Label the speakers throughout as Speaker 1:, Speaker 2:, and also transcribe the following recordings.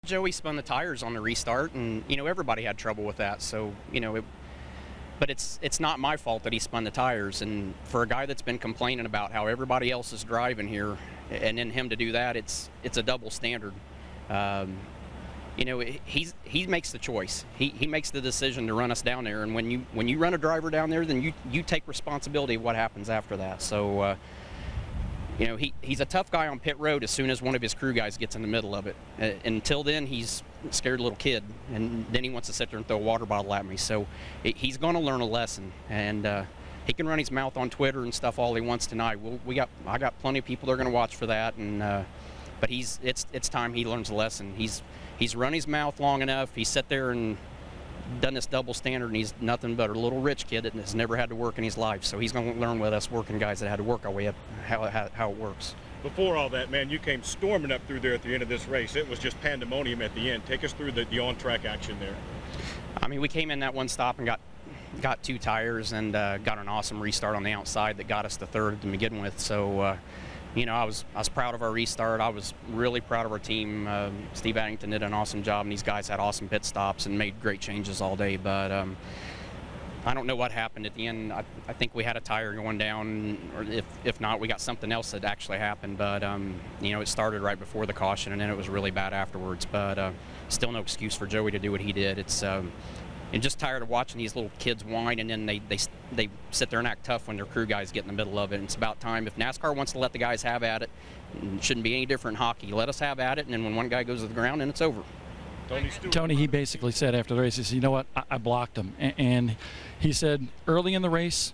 Speaker 1: Joey spun the tires on the restart, and everybody had trouble with that. So but it's not my fault that he spun the tires. And for a guy that's been complaining about how everybody else is driving here, and then him to do that, it's a double standard. He makes the choice. He makes the decision to run us down there. And when you run a driver down there, then you take responsibility of what happens after that. So. He's a tough guy on pit road as soon as one of his crew guys gets in the middle of it. Until then, he's a scared little kid, and then he wants to sit there and throw a water bottle at me. So he's going to learn a lesson, and he can run his mouth on Twitter and stuff all he wants tonight. I got plenty of people that are going to watch for that, and but it's time he learns a lesson. He's run his mouth long enough. He's sat there and done this double standard, and he's nothing but a little rich kid that has never had to work in his life. So he's going to learn with us working guys that had to work our way up how it works.
Speaker 2: Before all that, man, you came storming up through there at the end of this race. It was just pandemonium at the end. Take us through the on-track action there.
Speaker 1: I mean, we came in that one stop and got 2 tires and got an awesome restart on the outside that got us to 3rd to begin with. So I was proud of our restart. I was really proud of our team. Steve Addington did an awesome job, and these guys had awesome pit stops and made great changes all day. But I don't know what happened at the end. I think we had a tire going down, or if not, we got something else that actually happened. But it started right before the caution, and then it was really bad afterwards. But still no excuse for Joey to do what he did. It's and just tired of watching these little kids whine, and then they sit there and act tough when their crew guys get in the middle of it. And it's about time. If NASCAR wants to let the guys have at it, it shouldn't be any different in hockey. Let us have at it, and then when one guy goes to the ground, then it's over.
Speaker 3: Tony, he basically said after the race, he said, you know what, I blocked him. And he said early in the race,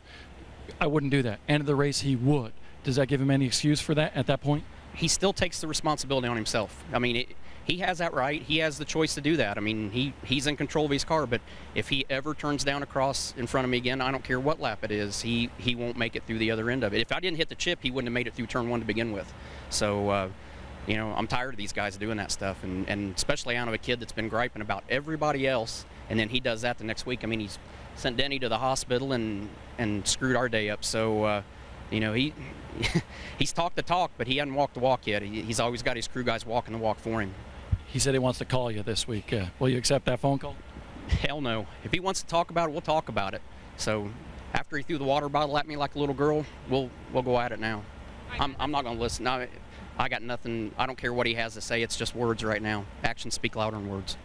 Speaker 3: I wouldn't do that. End of the race, he would. Does that give him any excuse for that at that point?
Speaker 1: He still takes the responsibility on himself. I mean, he has that right. He has the choice to do that. I mean, he's in control of his car, but if he ever turns down a cross in front of me again, I don't care what lap it is, he won't make it through the other end of it. If I didn't hit the chip, he wouldn't have made it through turn 1 to begin with. So, I'm tired of these guys doing that stuff, and especially out of a kid that's been griping about everybody else, and then he does that the next week. I mean, he's sent Denny to the hospital and screwed our day up. So, he's talked the talk, but he hasn't walked the walk yet. He's always got his crew guys walking the walk for him.
Speaker 3: He said he wants to call you this week. Will you accept that phone call?
Speaker 1: Hell no. If he wants to talk about it, we'll talk about it. So after he threw the water bottle at me like a little girl, we'll go at it now. I'm not going to listen. I got nothing. I don't care what he has to say. It's just words right now. Actions speak louder than words.